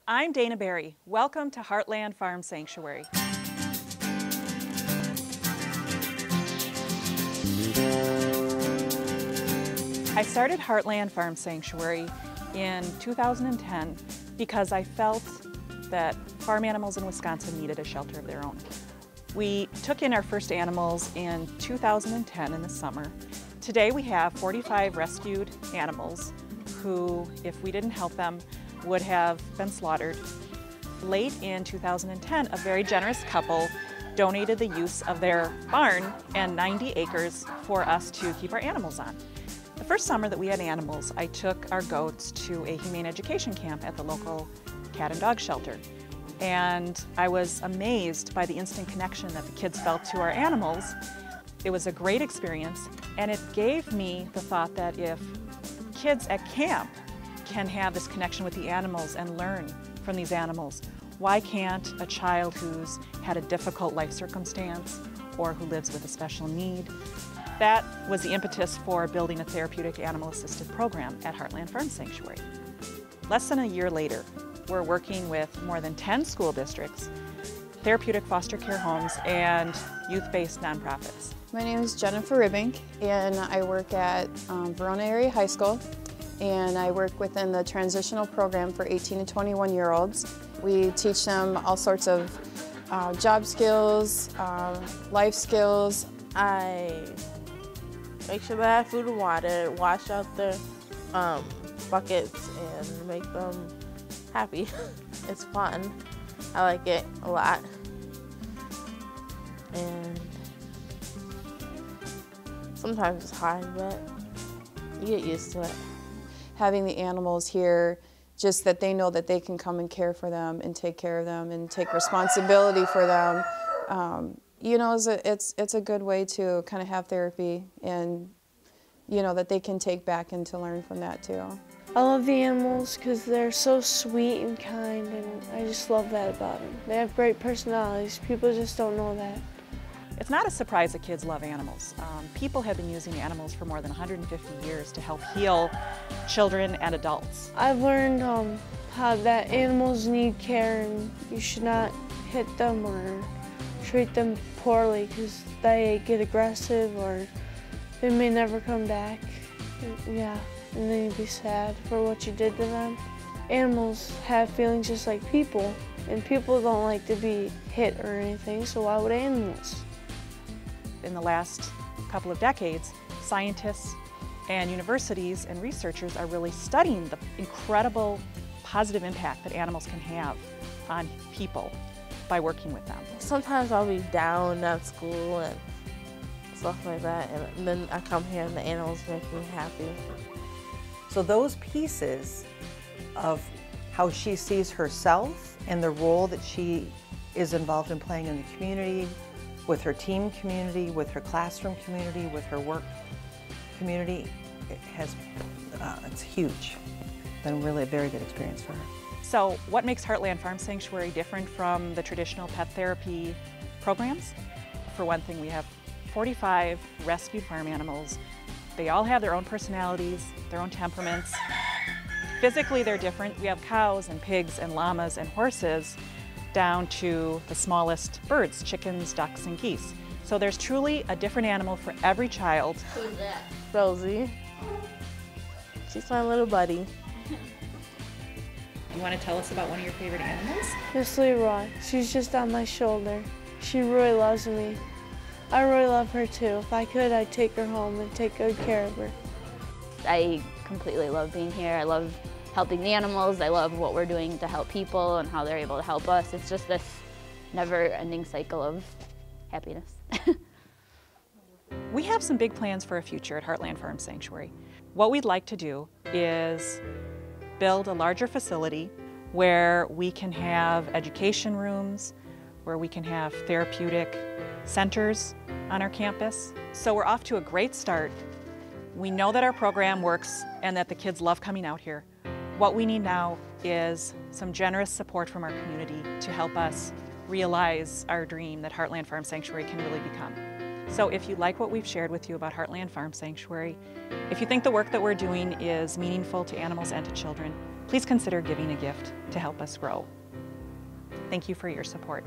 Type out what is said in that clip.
I'm Dana Berry. Welcome to Heartland Farm Sanctuary. I started Heartland Farm Sanctuary in 2010 because I felt that farm animals in Wisconsin needed a shelter of their own. We took in our first animals in 2010 in the summer. Today we have 45 rescued animals who, if we didn't help them, would have been slaughtered. Late in 2010, a very generous couple donated the use of their barn and 90 acres for us to keep our animals on. The first summer that we had animals, I took our goats to a humane education camp at the local cat and dog shelter. And I was amazed by the instant connection that the kids felt to our animals. It was a great experience, and it gave me the thought that if kids at camp can have this connection with the animals and learn from these animals, why can't a child who's had a difficult life circumstance or who lives with a special need? That was the impetus for building a therapeutic animal-assisted program at Heartland Farm Sanctuary. Less than a year later, we're working with more than 10 school districts, therapeutic foster care homes, and youth-based nonprofits. My name is Jennifer Ribbink, and I work at Verona Area High School, and I work within the transitional program for 18 to 21-year-olds. We teach them all sorts of job skills, life skills. I make sure they have food and water, wash out their buckets, and make them happy. It's fun. I like it a lot. And sometimes it's hard, but you get used to it. Having the animals here, just that they know that they can come and care for them and take care of them and take responsibility for them, you know, it's a good way to kind of have therapy, and you know that they can take back and to learn from that too. I love the animals because they're so sweet and kind, and I just love that about them. They have great personalities. People just don't know that. It's not a surprise that kids love animals. People have been using animals for more than 150 years to help heal children and adults. I've learned how that animals need care, and you should not hit them or treat them poorly because they get aggressive or they may never come back. Yeah, and then you'd be sad for what you did to them. Animals have feelings just like people, and people don't like to be hit or anything, so why would animals? In the last couple of decades, scientists and universities and researchers are really studying the incredible positive impact that animals can have on people by working with them. Sometimes I'll be down at school and stuff like that, and then I come here and the animals make me happy. So those pieces of how she sees herself and the role that she is involved in playing in the community, with her team community, with her classroom community, with her work community, it's huge. Been really a very good experience for her. So what makes Heartland Farm Sanctuary different from the traditional pet therapy programs? For one thing, we have 45 rescued farm animals. They all have their own personalities, their own temperaments. Physically, they're different. We have cows and pigs and llamas and horses, down to the smallest birds, chickens, ducks, and geese. So there's truly a different animal for every child. Who's that? Rosie. She's my little buddy. You want to tell us about one of your favorite animals? Miss Leroy, she's just on my shoulder. She really loves me. I really love her too. If I could, I'd take her home and take good care of her. I completely love being here. I love helping the animals. I love what we're doing to help people and how they're able to help us. It's just this never-ending cycle of happiness. We have some big plans for a future at Heartland Farm Sanctuary. What we'd like to do is build a larger facility where we can have education rooms, where we can have therapeutic centers on our campus. So we're off to a great start. We know that our program works and that the kids love coming out here. What we need now is some generous support from our community to help us realize our dream that Heartland Farm Sanctuary can really become. So if you like what we've shared with you about Heartland Farm Sanctuary, if you think the work that we're doing is meaningful to animals and to children, please consider giving a gift to help us grow. Thank you for your support.